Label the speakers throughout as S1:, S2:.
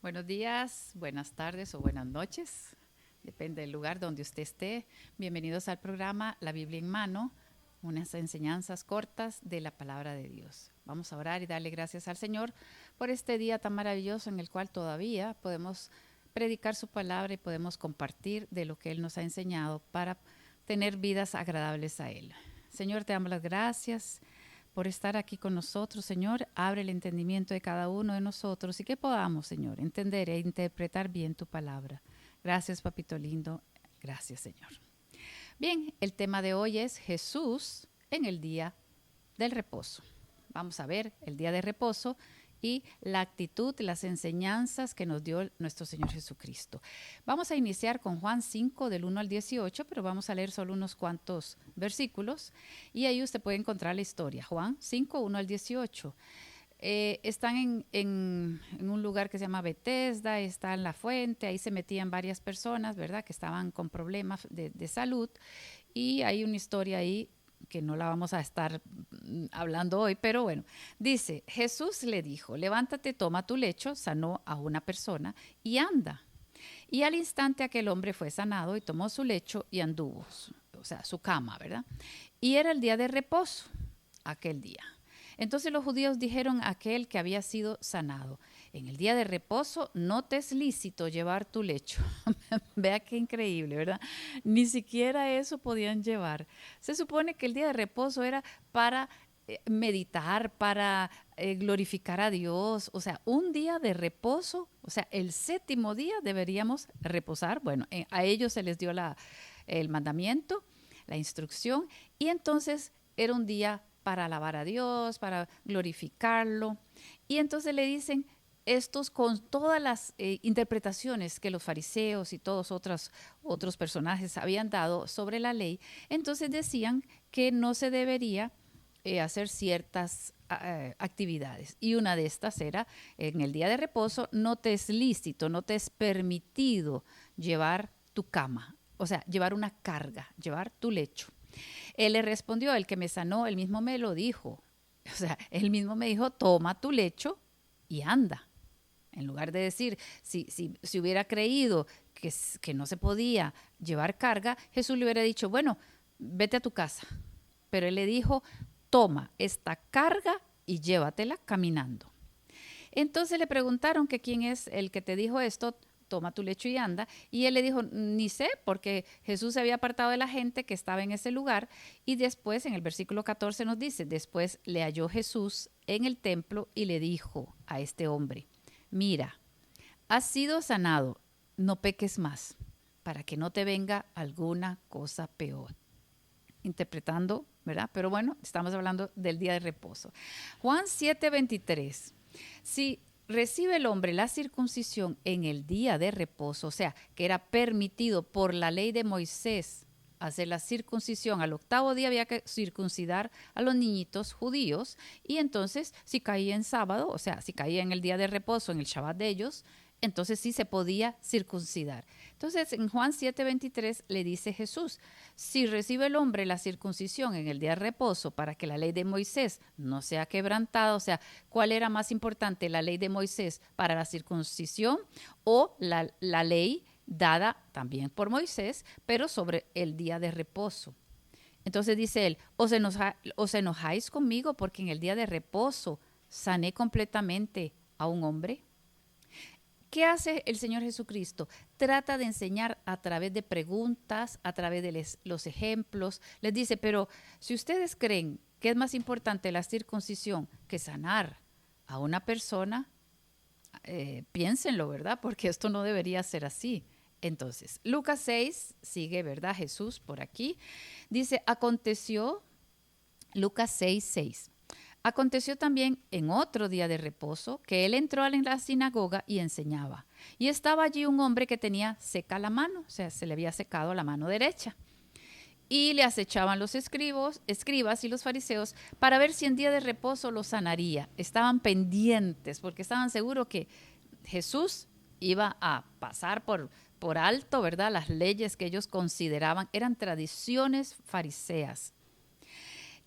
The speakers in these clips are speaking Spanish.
S1: Buenos días, buenas tardes o buenas noches, depende del lugar donde usted esté. Bienvenidos al programa La Biblia en Mano, unas enseñanzas cortas de la palabra de Dios. Vamos a orar y darle gracias al Señor por este día tan maravilloso en el cual todavía podemos predicar su palabra y podemos compartir de lo que Él nos ha enseñado para tener vidas agradables a Él. Señor, te damos las gracias por estar aquí con nosotros, Señor. Abre el entendimiento de cada uno de nosotros y que podamos, Señor, entender e interpretar bien tu palabra. Gracias, papito lindo. Gracias, Señor. Bien, el tema de hoy es Jesús en el día del reposo. Vamos a ver el día de reposo y la actitud, las enseñanzas que nos dio nuestro Señor Jesucristo. Vamos a iniciar con Juan 5 del 1 al 18, pero vamos a leer solo unos cuantos versículos y ahí usted puede encontrar la historia. Juan 5, 1 al 18. Están en un lugar que se llama Bethesda, está en la fuente, ahí se metían varias personas, ¿verdad?, que estaban con problemas de salud, y hay una historia ahí que no la vamos a estar hablando hoy, pero bueno, dice, Jesús le dijo, levántate, toma tu lecho, sanó a una persona y anda. Y al instante aquel hombre fue sanado y tomó su lecho y anduvo, o sea, su cama, ¿verdad? Y era el día de reposo, aquel día. Entonces los judíos dijeron a aquel que había sido sanado, en el día de reposo no te es lícito llevar tu lecho. Vea qué increíble, ¿verdad? Ni siquiera eso podían llevar. Se supone que el día de reposo era para meditar, para glorificar a Dios, o sea, un día de reposo, o sea, el séptimo día deberíamos reposar. Bueno, a ellos se les dio el mandamiento, la instrucción, y entonces era un día para alabar a Dios, para glorificarlo. Y entonces le dicen, estos con todas las interpretaciones que los fariseos y todos otros personajes habían dado sobre la ley, entonces decían que no se debería hacer ciertas actividades. Y una de estas era, en el día de reposo, no te es lícito, no te es permitido llevar tu cama, o sea, llevar una carga, llevar tu lecho. Él le respondió, el que me sanó, él mismo me lo dijo. O sea, él mismo me dijo, toma tu lecho y anda. En lugar de decir, si hubiera creído que no se podía llevar carga, Jesús le hubiera dicho, bueno, vete a tu casa. Pero él le dijo, toma esta carga y llévatela caminando. Entonces le preguntaron que quién es el que te dijo esto, toma tu lecho y anda. Y él le dijo, ni sé, porque Jesús se había apartado de la gente que estaba en ese lugar. Y después, en el versículo 14 nos dice, después le halló Jesús en el templo y le dijo a este hombre, mira, has sido sanado, no peques más, para que no te venga alguna cosa peor. Interpretando, ¿verdad? Pero bueno, estamos hablando del día de reposo. Juan 7:23. Si recibe el hombre la circuncisión en el día de reposo, o sea, que era permitido por la ley de Moisés hacer la circuncisión, al octavo día había que circuncidar a los niñitos judíos, y entonces si caía en sábado, o sea, si caía en el día de reposo, en el Shabbat de ellos, entonces sí se podía circuncidar. Entonces en Juan 7:23 le dice Jesús, si recibe el hombre la circuncisión en el día de reposo para que la ley de Moisés no sea quebrantada, o sea, ¿cuál era más importante, la ley de Moisés para la circuncisión o la ley dada también por Moisés, pero sobre el día de reposo? Entonces dice él, os enojáis conmigo porque en el día de reposo sané completamente a un hombre. ¿Qué hace el Señor Jesucristo? Trata de enseñar a través de preguntas, a través de los ejemplos. Les dice, pero si ustedes creen que es más importante la circuncisión que sanar a una persona, piénsenlo, ¿verdad? Porque esto no debería ser así. Entonces, Lucas 6, sigue, ¿verdad? Jesús por aquí. Dice, aconteció, Lucas 6, 6. Aconteció también en otro día de reposo que él entró en la sinagoga y enseñaba. Y estaba allí un hombre que tenía seca la mano, o sea, se le había secado la mano derecha. Y le acechaban los escribas y los fariseos para ver si en día de reposo lo sanaría. Estaban pendientes porque estaban seguros que Jesús iba a pasar por alto, ¿verdad? Las leyes que ellos consideraban eran tradiciones fariseas.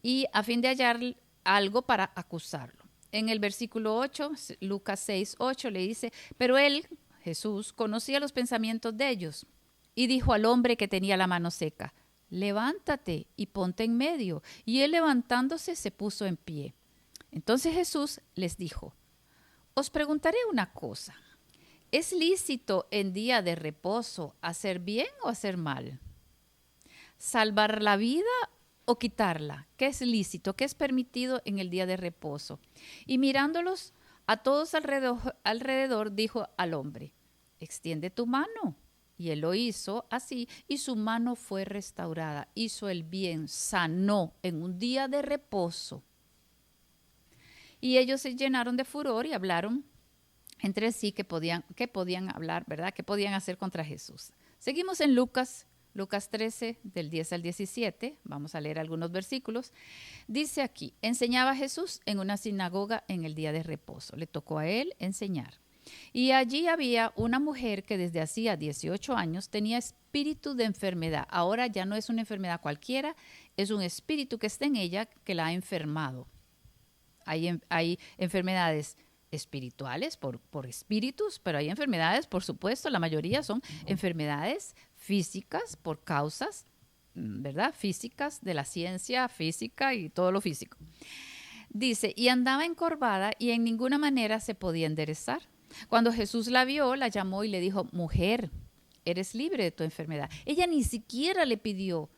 S1: Y a fin de hallar algo para acusarlo. En el versículo 8, Lucas 6, 8 le dice, pero él, Jesús, conocía los pensamientos de ellos y dijo al hombre que tenía la mano seca, levántate y ponte en medio. Y él levantándose se puso en pie. Entonces Jesús les dijo, os preguntaré una cosa, ¿es lícito en día de reposo hacer bien o hacer mal? ¿Salvar la vida o quitarla? ¿Qué es lícito? ¿Qué es permitido en el día de reposo? Y mirándolos a todos alrededor dijo al hombre, extiende tu mano. Y él lo hizo así y su mano fue restaurada, hizo el bien, sanó en un día de reposo. Y ellos se llenaron de furor y hablaron entre sí que podían hablar, ¿verdad? ¿Qué podían hacer contra Jesús? Seguimos en Lucas 13, del 10 al 17. Vamos a leer algunos versículos. Dice aquí, enseñaba Jesús en una sinagoga en el día de reposo. Le tocó a él enseñar. Y allí había una mujer que desde hacía 18 años tenía espíritu de enfermedad. Ahora ya no es una enfermedad cualquiera, es un espíritu que está en ella que la ha enfermado. Hay enfermedades espirituales por espíritus, pero hay enfermedades, por supuesto, la mayoría son enfermedades físicas por causas, ¿verdad? Físicas de la ciencia física y todo lo físico. Dice, y andaba encorvada y en ninguna manera se podía enderezar. Cuando Jesús la vio, la llamó y le dijo, mujer, eres libre de tu enfermedad. Ella ni siquiera le pidió.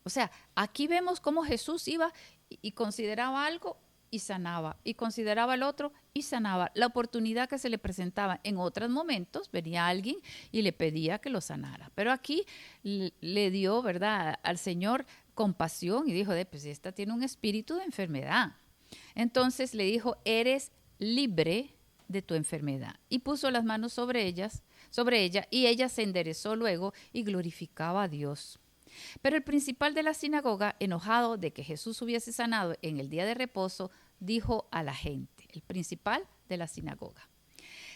S1: O sea, aquí vemos cómo Jesús iba y consideraba algo y sanaba, y consideraba el otro y sanaba. La oportunidad que se le presentaba en otros momentos, venía alguien y le pedía que lo sanara. Pero aquí le dio, ¿verdad?, al Señor compasión y dijo, pues esta tiene un espíritu de enfermedad. Entonces le dijo, eres libre de tu enfermedad. Y puso las manos sobre ella, y ella se enderezó luego y glorificaba a Dios. Pero el principal de la sinagoga, enojado de que Jesús hubiese sanado en el día de reposo, dijo a la gente, el principal de la sinagoga,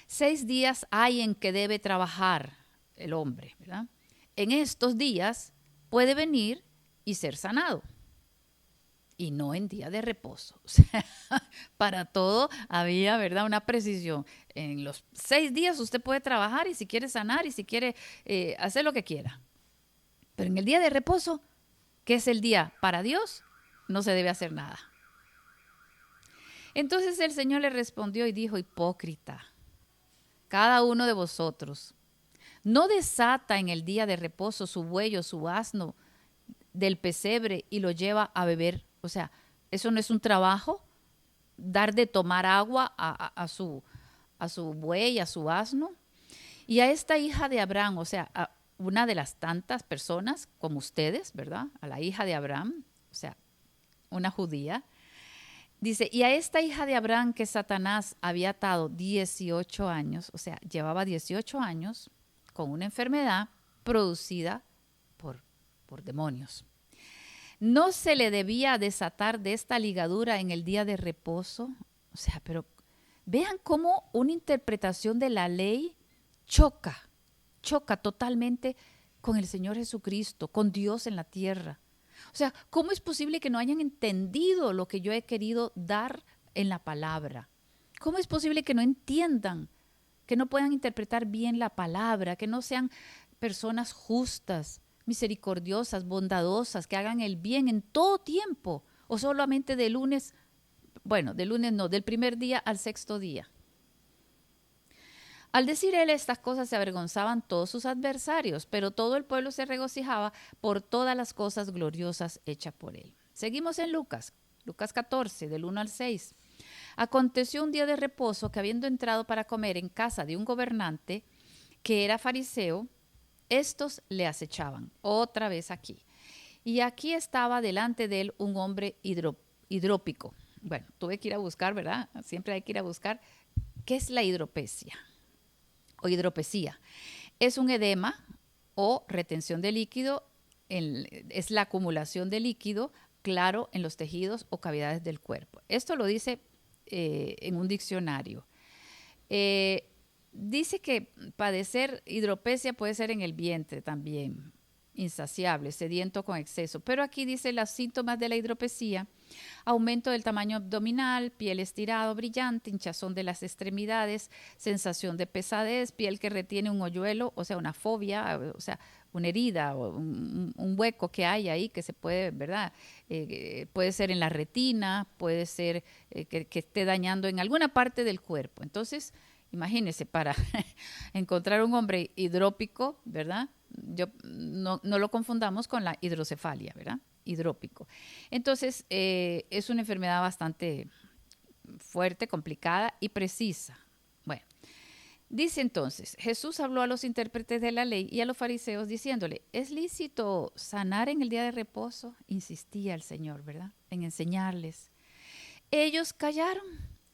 S1: 6 días hay en que debe trabajar el hombre, ¿verdad? En estos días puede venir y ser sanado, y no en día de reposo. O sea, para todo había, ¿verdad?, una precisión. En los 6 días usted puede trabajar y si quiere sanar y si quiere hacer lo que quiera. Pero en el día de reposo, que es el día para Dios, no se debe hacer nada. Entonces el Señor le respondió y dijo, hipócrita, cada uno de vosotros no desata en el día de reposo su buey o su asno del pesebre y lo lleva a beber. O sea, eso no es un trabajo, dar de tomar agua a su buey, a su asno. Y a esta hija de Abraham, o sea, a una de las tantas personas como ustedes, ¿verdad? A la hija de Abraham, o sea, una judía. Dice, y a esta hija de Abraham que Satanás había atado 18 años, o sea, llevaba 18 años con una enfermedad producida por demonios. ¿No se le debía desatar de esta ligadura en el día de reposo? O sea, pero vean cómo una interpretación de la ley choca totalmente con el Señor Jesucristo, con Dios en la tierra. O sea, ¿cómo es posible que no hayan entendido lo que yo he querido dar en la palabra? ¿Cómo es posible que no entiendan, que no puedan interpretar bien la palabra, que no sean personas justas, misericordiosas, bondadosas, que hagan el bien en todo tiempo, o solamente de lunes, bueno, de lunes no, del primer día al 6º día? Al decir él estas cosas se avergonzaban todos sus adversarios, pero todo el pueblo se regocijaba por todas las cosas gloriosas hechas por él. Seguimos en Lucas 14, del 1 al 6. Aconteció un día de reposo que habiendo entrado para comer en casa de un gobernante que era fariseo, estos le acechaban. Otra vez aquí. Y aquí estaba delante de él un hombre hidrópico. Bueno, tuve que ir a buscar, ¿verdad? Siempre hay que ir a buscar. ¿Qué es la hidropesia? O hidropesía. Es un edema o retención de líquido, es la acumulación de líquido claro en los tejidos o cavidades del cuerpo. Esto lo dice en un diccionario. Dice que padecer hidropesia puede ser en el vientre también, insaciable, sediento con exceso. Pero aquí dice los síntomas de la hidropesía: aumento del tamaño abdominal, piel estirado, brillante, hinchazón de las extremidades, sensación de pesadez, piel que retiene un hoyuelo, o sea, una fobia, o sea, una herida o un hueco que hay ahí que se puede, ¿verdad? Puede ser en la retina, puede ser que esté dañando en alguna parte del cuerpo. Entonces, imagínense, para encontrar un hombre hidrópico, ¿verdad? No lo confundamos con la hidrocefalia, ¿verdad? Hidrópico. Entonces, es una enfermedad bastante fuerte, complicada y precisa. Bueno, dice entonces: Jesús habló a los intérpretes de la ley y a los fariseos diciéndole: ¿es lícito sanar en el día de reposo? Insistía el Señor, ¿verdad?, en enseñarles. Ellos callaron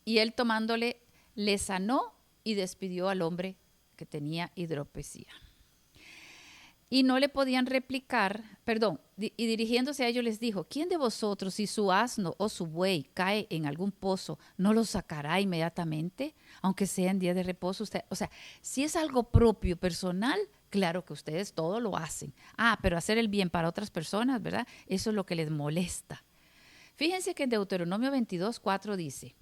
S1: y él, tomándole, le sanó y despidió al hombre que tenía hidropesía. Y no le podían replicar, y dirigiéndose a ellos les dijo: ¿quién de vosotros, si su asno o su buey cae en algún pozo, no lo sacará inmediatamente, aunque sea en día de reposo? O sea, si es algo propio, personal, claro que ustedes todo lo hacen. Pero hacer el bien para otras personas, ¿verdad? Eso es lo que les molesta. Fíjense que en Deuteronomio 22:4 dice: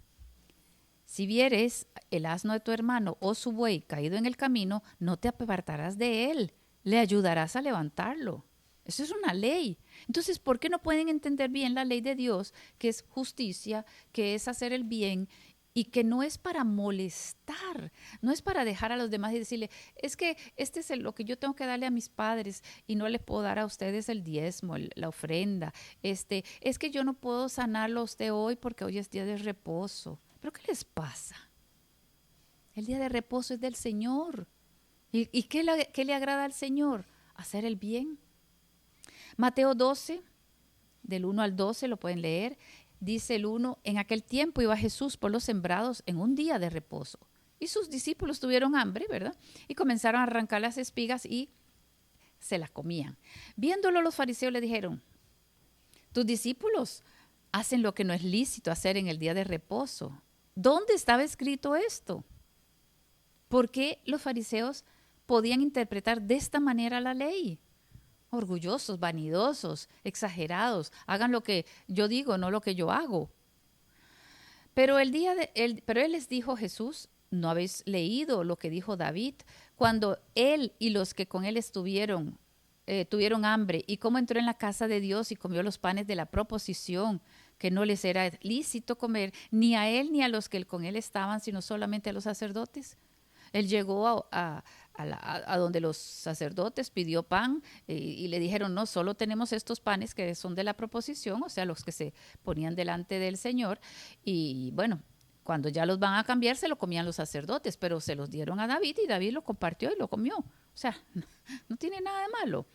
S1: si vieres el asno de tu hermano o su buey caído en el camino, no te apartarás de él, le ayudarás a levantarlo. Eso es una ley. Entonces, ¿por qué no pueden entender bien la ley de Dios, que es justicia, que es hacer el bien y que no es para molestar, no es para dejar a los demás y decirle: es que este es lo que yo tengo que darle a mis padres y no les puedo dar a ustedes el diezmo, la ofrenda? Es que yo no puedo sanarlo a usted hoy porque hoy es día de reposo. ¿Pero qué les pasa? El día de reposo es del Señor. ¿Y qué le agrada al Señor? Hacer el bien. Mateo 12, del 1 al 12, lo pueden leer. Dice el 1: en aquel tiempo iba Jesús por los sembrados en un día de reposo. Y sus discípulos tuvieron hambre, ¿verdad? Y comenzaron a arrancar las espigas y se las comían. Viéndolo, los fariseos le dijeron: tus discípulos hacen lo que no es lícito hacer en el día de reposo. ¿Dónde estaba escrito esto? ¿Por qué los fariseos podían interpretar de esta manera la ley? Orgullosos, vanidosos, exagerados. Hagan lo que yo digo, no lo que yo hago. Pero él les dijo: Jesús, ¿no habéis leído lo que dijo David cuando él y los que con él estuvieron tuvieron hambre, y cómo entró en la casa de Dios y comió los panes de la proposición, que no les era lícito comer ni a él ni a los que con él estaban, sino solamente a los sacerdotes? Él llegó a donde los sacerdotes, pidió pan y le dijeron: no, solo tenemos estos panes que son de la proposición, o sea, los que se ponían delante del Señor. Y bueno, cuando ya los van a cambiar, se lo comían los sacerdotes, pero se los dieron a David y David lo compartió y lo comió. O sea, no tiene nada de malo.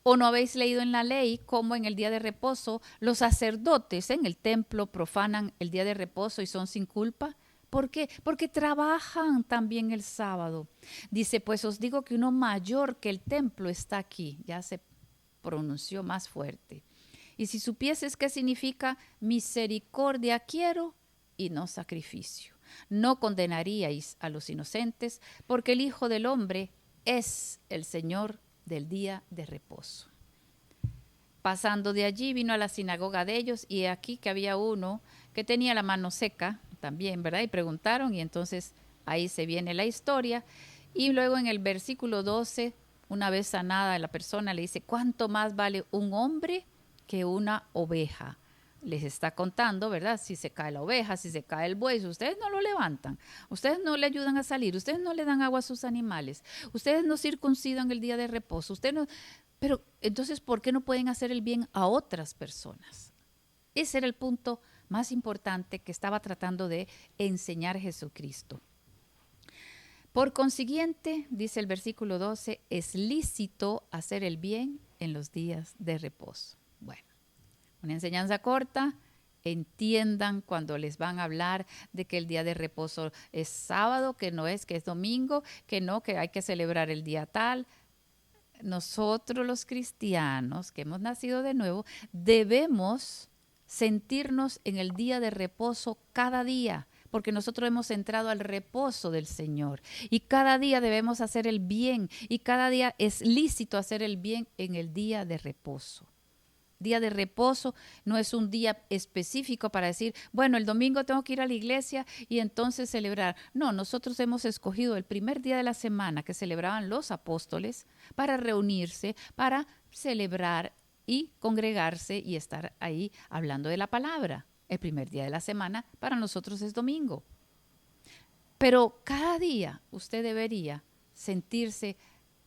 S1: ¿O no habéis leído en la ley cómo en el día de reposo los sacerdotes en el templo profanan el día de reposo y son sin culpa? ¿Por qué? Porque trabajan también el sábado. Dice: pues os digo que uno mayor que el templo está aquí. Ya se pronunció más fuerte. Y si supieses qué significa misericordia quiero y no sacrificio, no condenaríais a los inocentes, porque el Hijo del Hombre es el Señor del día de reposo. Pasando de allí, vino a la sinagoga de ellos, y aquí que había uno que tenía la mano seca también, ¿verdad? Y preguntaron, y entonces ahí se viene la historia. Y luego en el versículo 12, una vez sanada la persona, le dice: ¿cuánto más vale un hombre que una oveja? Les está contando, ¿verdad? Si se cae la oveja, si se cae el buey, ustedes no lo levantan, ustedes no le ayudan a salir, ustedes no le dan agua a sus animales, ustedes no circuncidan el día de reposo, ustedes no. Pero entonces, ¿por qué no pueden hacer el bien a otras personas? Ese era el punto más importante que estaba tratando de enseñar Jesucristo. Por consiguiente, dice el versículo 12, es lícito hacer el bien en los días de reposo. Bueno, una enseñanza corta. Entiendan cuando les van a hablar de que el día de reposo es sábado, que no es, que es domingo, que no, que hay que celebrar el día tal. Nosotros los cristianos que hemos nacido de nuevo debemos sentirnos en el día de reposo cada día, porque nosotros hemos entrado al reposo del Señor. Y cada día debemos hacer el bien, y cada día es lícito hacer el bien en el día de reposo. Día de reposo no es un día específico para decir, bueno, el domingo tengo que ir a la iglesia y entonces celebrar. No, nosotros hemos escogido el primer día de la semana que celebraban los apóstoles para reunirse, para celebrar y congregarse y estar ahí hablando de la palabra. El primer día de la semana para nosotros es domingo. Pero cada día usted debería sentirse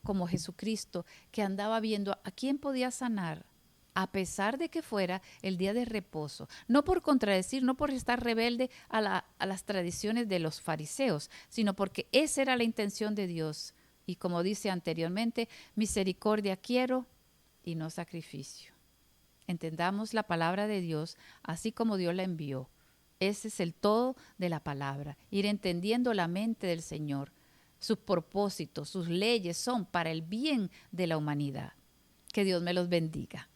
S1: como Jesucristo, que andaba viendo a quién podía sanar, a pesar de que fuera el día de reposo, no por contradecir, no por estar rebelde a las tradiciones de los fariseos, sino porque esa era la intención de Dios. Y como dice anteriormente, misericordia quiero y no sacrificio. Entendamos la palabra de Dios así como Dios la envió. Ese es el todo de la palabra, ir entendiendo la mente del Señor. Sus propósitos, sus leyes son para el bien de la humanidad. Que Dios me los bendiga.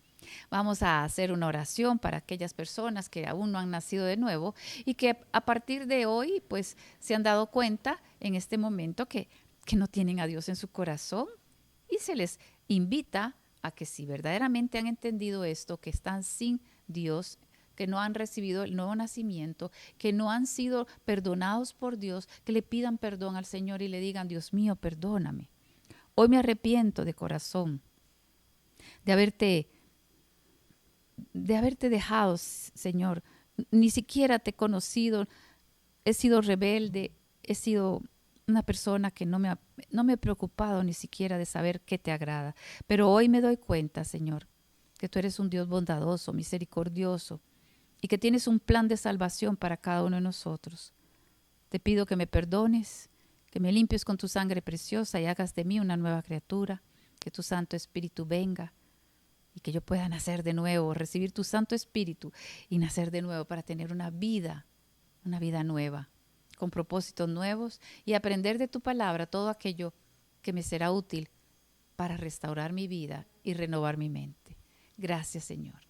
S1: Vamos a hacer una oración para aquellas personas que aún no han nacido de nuevo y que a partir de hoy pues se han dado cuenta en este momento que no tienen a Dios en su corazón, y se les invita a que si verdaderamente han entendido esto, que están sin Dios, que no han recibido el nuevo nacimiento, que no han sido perdonados por Dios, que le pidan perdón al Señor y le digan, Dios mío, perdóname. Hoy me arrepiento de corazón de haberte dejado, Señor. Ni siquiera te he conocido, he sido rebelde, he sido una persona que no me he preocupado ni siquiera de saber qué te agrada. Pero hoy me doy cuenta, Señor, que tú eres un Dios bondadoso, misericordioso, y que tienes un plan de salvación para cada uno de nosotros. Te pido que me perdones, que me limpies con tu sangre preciosa y hagas de mí una nueva criatura, que tu Santo Espíritu venga y que yo pueda nacer de nuevo, recibir tu Santo Espíritu y nacer de nuevo para tener una vida nueva, con propósitos nuevos, y aprender de tu palabra todo aquello que me será útil para restaurar mi vida y renovar mi mente. Gracias, Señor.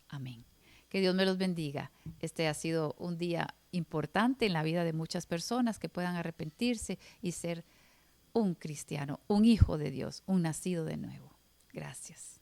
S1: Amén. Que Dios me los bendiga. Este ha sido un día importante en la vida de muchas personas que puedan arrepentirse y ser un cristiano, un hijo de Dios, un nacido de nuevo. Gracias.